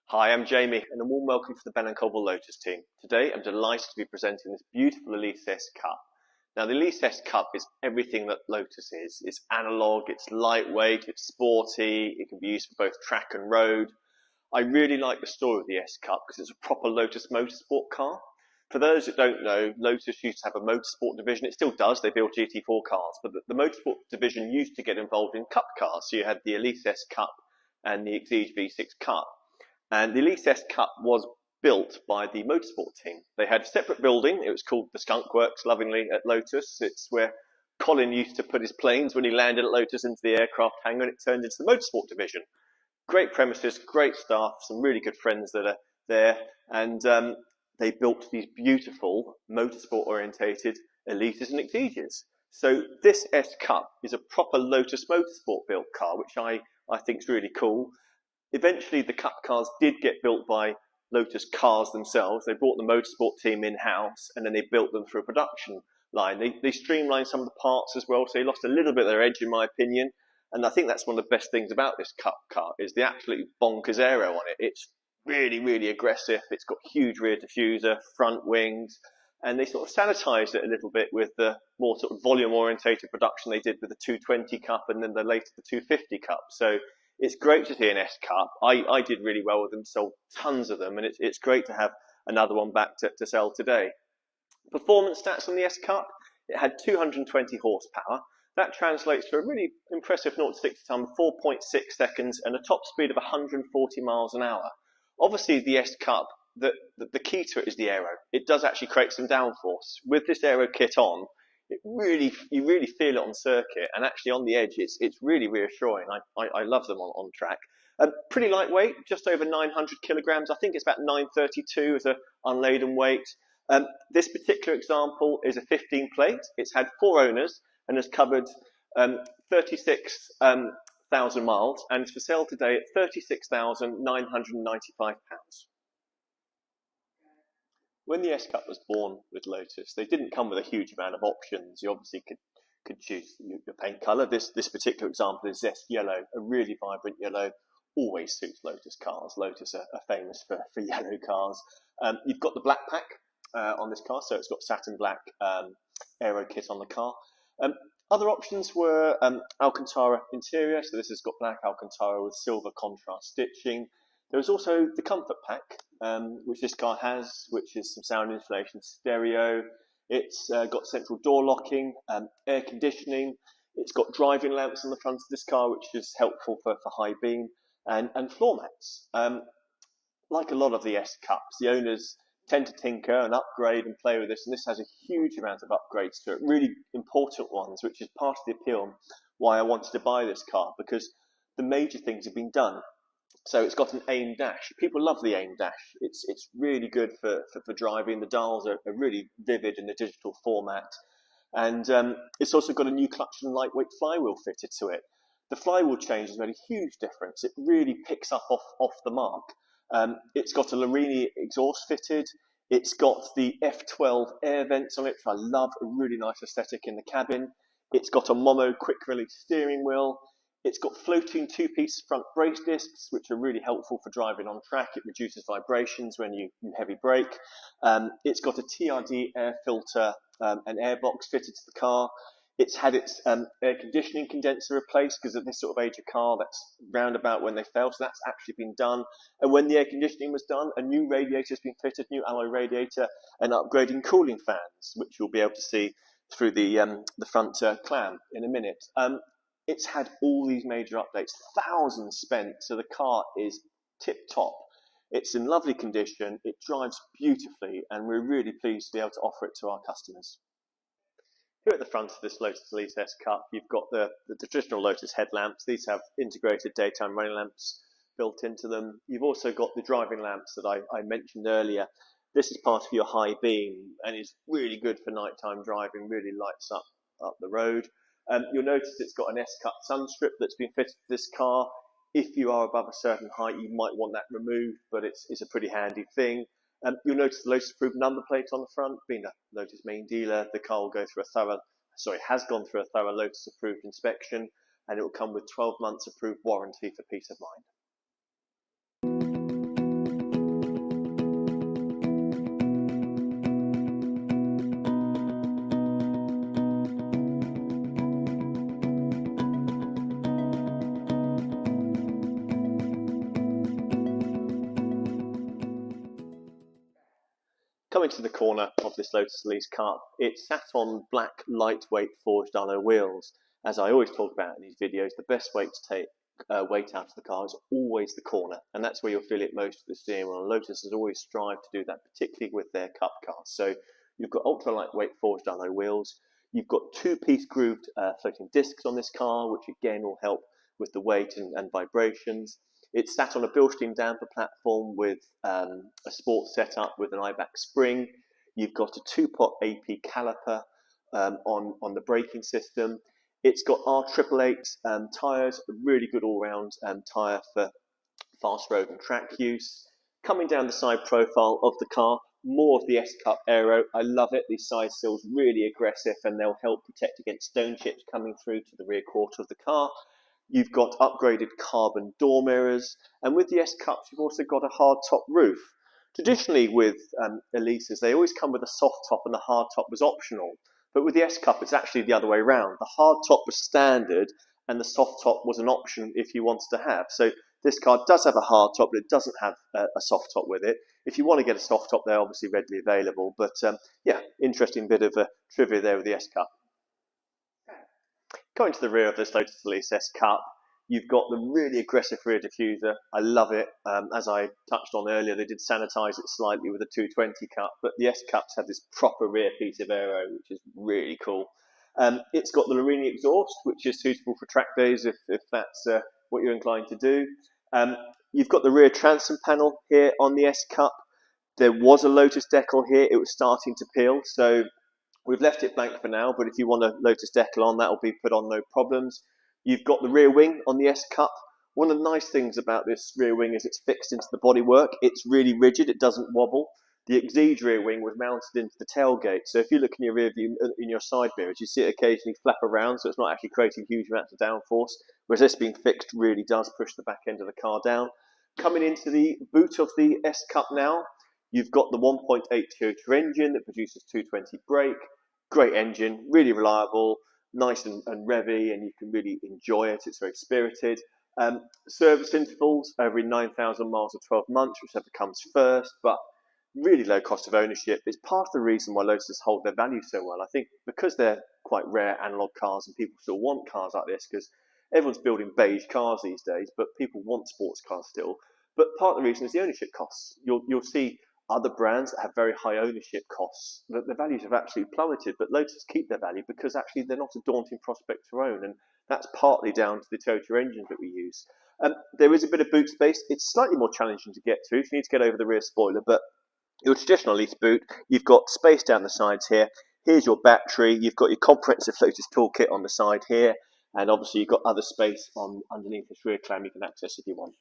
Hi, I'm Jamie, and a warm welcome to the Ben and Cobble Lotus team. Today, I'm delighted to be presenting this beautiful Elise S Cup. Now, the Elise S Cup is everything that Lotus is. It's analog, it's lightweight, it's sporty, it can be used for both track and road. I really like the story of the S Cup because it's a proper Lotus motorsport car. For those that don't know, Lotus used to have a motorsport division. It still does. They build GT4 cars, but the motorsport division used to get involved in cup cars. So you had the Elise S Cup and the Exige V6 Cup. And the Elise S Cup was built by the motorsport team. They had a separate building. It was called the Skunk Works, lovingly, at Lotus. It's where Colin used to put his planes when he landed at Lotus into the aircraft hangar, and it turned into the motorsport division. Great premises, great staff, some really good friends that are there. And they built these beautiful motorsport-orientated Elises and Exiges. So this S Cup is a proper Lotus motorsport built car, which I think is really cool. Eventually, the Cup cars did get built by Lotus Cars themselves. They brought the motorsport team in-house, and then they built them through a production line. They streamlined some of the parts as well, so they lost a little bit of their edge, in my opinion. And I think that's one of the best things about this Cup car, is the absolutely bonkers aero on it. It's really, really aggressive. It's got huge rear diffuser, front wings, and they sort of sanitized it a little bit with the more sort of volume-orientated production they did with the 220 Cup and then the later the 250 Cup. So it's great to see an S Cup. I did really well with them, sold tons of them, and it's great to have another one back to sell today. Performance stats on the S Cup, it had 220 horsepower. That translates to a really impressive 0 to 60 time, 4.6 seconds, and a top speed of 140 miles an hour. Obviously, the S Cup, the key to it is the aero. It does actually create some downforce. With this aero kit on, you really feel it on circuit, and actually on the edge, it's really reassuring. I love them on track. Pretty lightweight, just over 900 kilograms. I think it's about 932 as an unladen weight. This particular example is a 15 plate. It's had 4 owners and has covered 36,000 miles, and it's for sale today at £36,995. When the S Cup was born with Lotus, they didn't come with a huge amount of options. You obviously could choose your paint colour. This particular example is Zest Yellow, a really vibrant yellow. Always suits Lotus cars. Lotus are famous for yellow cars. You've got the black pack on this car, so it's got satin black aero kit on the car. Other options were Alcantara interior, so this has got black Alcantara with silver contrast stitching. There was also the comfort pack, which this car has, which is some sound insulation, stereo. It's got central door locking, air conditioning. It's got driving lamps on the front of this car, which is helpful for high beam, and floor mats. Like a lot of the S Cups, the owners tend to tinker and upgrade and play with this, and this has a huge amount of upgrades to it, really important ones, which is part of the appeal why I wanted to buy this car, because the major things have been done. So it's got an AIM dash. People love the AIM dash. It's really good for driving. The dials are really vivid in the digital format. And it's also got a new clutch and lightweight flywheel fitted to it. The flywheel change has made a huge difference. It really picks up off the mark. It's got a Larini exhaust fitted. It's got the F12 air vents on it, which I love, a really nice aesthetic in the cabin. It's got a Momo quick release steering wheel. It's got floating 2-piece front brace discs, which are really helpful for driving on track. It reduces vibrations when you heavy brake. It's got a TRD air filter and airbox fitted to the car. It's had its air conditioning condenser replaced, because at this sort of age of car, that's roundabout when they fail, so that's actually been done. And when the air conditioning was done, a new radiator has been fitted, new alloy radiator, and upgrading cooling fans, which you'll be able to see through the front clam in a minute. It's had all these major updates, thousands spent, so the car is tip-top. It's in lovely condition, it drives beautifully, and we're really pleased to be able to offer it to our customers. Here at the front of this Lotus Elise S Cup, you've got the traditional Lotus headlamps. These have integrated daytime running lamps built into them. You've also got the driving lamps that I mentioned earlier. This is part of your high beam, and is really good for nighttime driving, really lights up the road. You'll notice it's got an S-Cut sun strip that's been fitted to this car. If you are above a certain height, you might want that removed, but it's a pretty handy thing. You'll notice the Lotus approved number plate on the front. Being a Lotus main dealer, the car will go through has gone through a thorough Lotus approved inspection, and it will come with 12 months approved warranty for peace of mind. Coming to the corner of this Lotus Elise Cup, it's sat on black, lightweight forged alloy wheels. As I always talk about in these videos, the best way to take weight out of the car is always the corner, and that's where you'll feel it most of the steering wheel. Lotus has always strived to do that, particularly with their Cup cars. So you've got ultra lightweight forged alloy wheels. You've got two-piece grooved floating discs on this car, which again will help with the weight and vibrations. It's sat on a Bilstein damper platform with a sports setup with an IBAC spring. You've got a 2-pot AP caliper on the braking system. It's got R888 tyres, a really good all-round tyre for fast road and track use. Coming down the side profile of the car, more of the S-Cup aero. I love it. These side sills really aggressive, and they'll help protect against stone chips coming through to the rear quarter of the car. You've got upgraded carbon door mirrors, and with the S-Cups you've also got a hard top roof. Traditionally with Elises, they always come with a soft top and the hard top was optional, but with the S-Cup it's actually the other way around. The hard top was standard and the soft top was an option if you wanted to have. So this car does have a hard top, but it doesn't have a soft top with it. If you want to get a soft top, they're obviously readily available, but yeah, interesting bit of trivia there with the S-Cup. Going to the rear of this Lotus Elise S Cup, you've got the really aggressive rear diffuser. I love it. As I touched on earlier, they did sanitize it slightly with a 220 Cup, but the S Cups have this proper rear piece of aero, which is really cool. It's got the Larini exhaust, which is suitable for track days if that's what you're inclined to do. You've got the rear transom panel here on the S Cup. There was a Lotus decal here. It was starting to peel, so we've left it blank for now, but if you want a Lotus decal on, that will be put on no problems. You've got the rear wing on the S-Cup. One of the nice things about this rear wing is it's fixed into the bodywork. It's really rigid, it doesn't wobble. The Exige rear wing was mounted into the tailgate, so if you look in your rear view, in your side mirrors, you see it occasionally flap around, so it's not actually creating huge amounts of downforce, whereas this being fixed really does push the back end of the car down. Coming into the boot of the S-Cup now, you've got the 1.8 Toyota engine that produces 220 brake. Great engine, really reliable, nice and revvy, and you can really enjoy it. It's very spirited. Service intervals every 9,000 miles or 12 months, whichever comes first, but really low cost of ownership. It's part of the reason why Lotus hold their value so well. I think because they're quite rare analog cars and people still want cars like this, because everyone's building beige cars these days, but people want sports cars still. But part of the reason is the ownership costs. You'll see other brands that have very high ownership costs, the values have absolutely plummeted, but Lotus keep their value because actually they're not a daunting prospect to own, and that's partly down to the Toyota engines that we use. There is a bit of boot space. It's slightly more challenging to get through, so you need to get over the rear spoiler, but your traditional Elise boot, you've got space down the sides here. Here's your battery. You've got your comprehensive Lotus toolkit on the side here, and obviously you've got other space underneath this rear clam you can access if you want.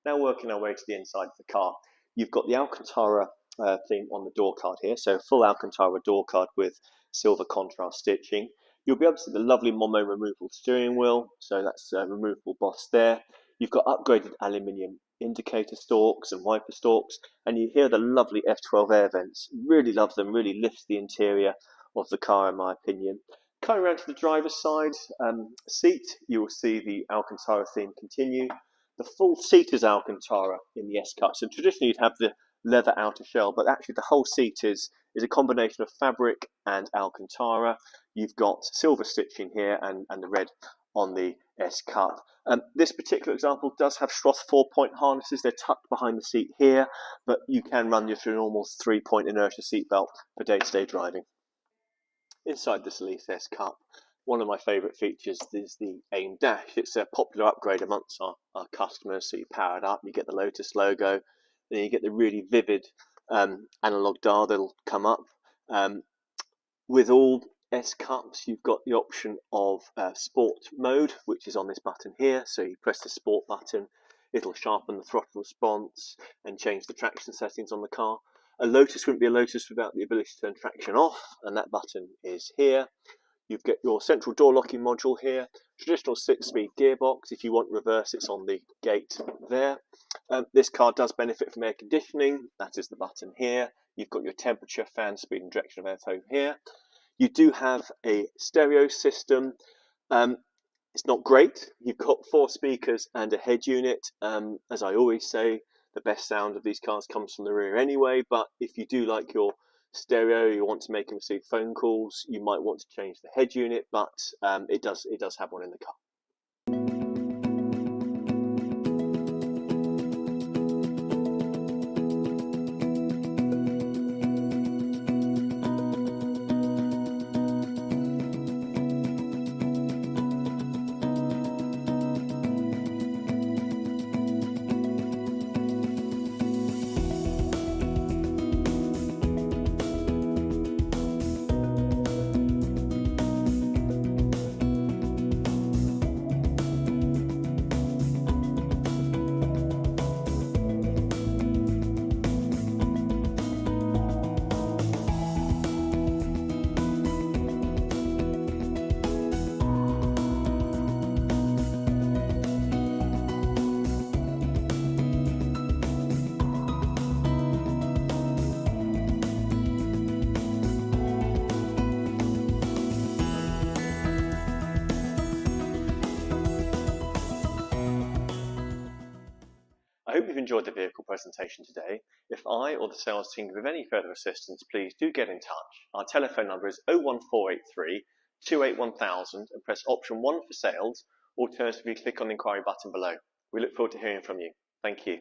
Now working our way to the inside of the car, you've got the Alcantara theme on the door card here, so full Alcantara door card with silver contrast stitching. You'll be able to see the lovely Momo removable steering wheel, so that's a removable boss there. You've got upgraded aluminium indicator stalks and wiper stalks, and you hear the lovely F12 air vents. Really love them, really lifts the interior of the car in my opinion. Coming around to the driver's side seat, you will see the Alcantara theme continue. The full seat is Alcantara in the S-Cut. So traditionally you'd have the leather outer shell, but actually the whole seat is a combination of fabric and Alcantara. You've got silver stitching here and the red on the S-Cut. This particular example does have Schroth 4-point harnesses. They're tucked behind the seat here, but you can run through a normal 3-point inertia seatbelt for day-to-day driving. Inside this Elise S-Cut, one of my favourite features is the AIM dash. It's a popular upgrade amongst our customers. So you power it up, you get the Lotus logo, then you get the really vivid analog dial that'll come up. With all S-Cuts, you've got the option of sport mode, which is on this button here. So you press the sport button, it'll sharpen the throttle response and change the traction settings on the car. A Lotus wouldn't be a Lotus without the ability to turn traction off, and that button is here. You've got your central door locking module here, traditional 6-speed gearbox. If you want reverse, it's on the gate there. This car does benefit from air conditioning. That is the button here. You've got your temperature, fan speed and direction of airflow here. You do have a stereo system. It's not great. You've got 4 speakers and a head unit. As I always say, the best sound of these cars comes from the rear anyway, but if you do like your stereo, you want to make and receive phone calls, you might want to change the head unit, but it does have one in the car. I hope you've enjoyed the vehicle presentation today. If I or the sales team give any further assistance, please do get in touch. Our telephone number is 01483 281,000 and press option 1 for sales. Alternatively, click on the inquiry button below. We look forward to hearing from you. Thank you.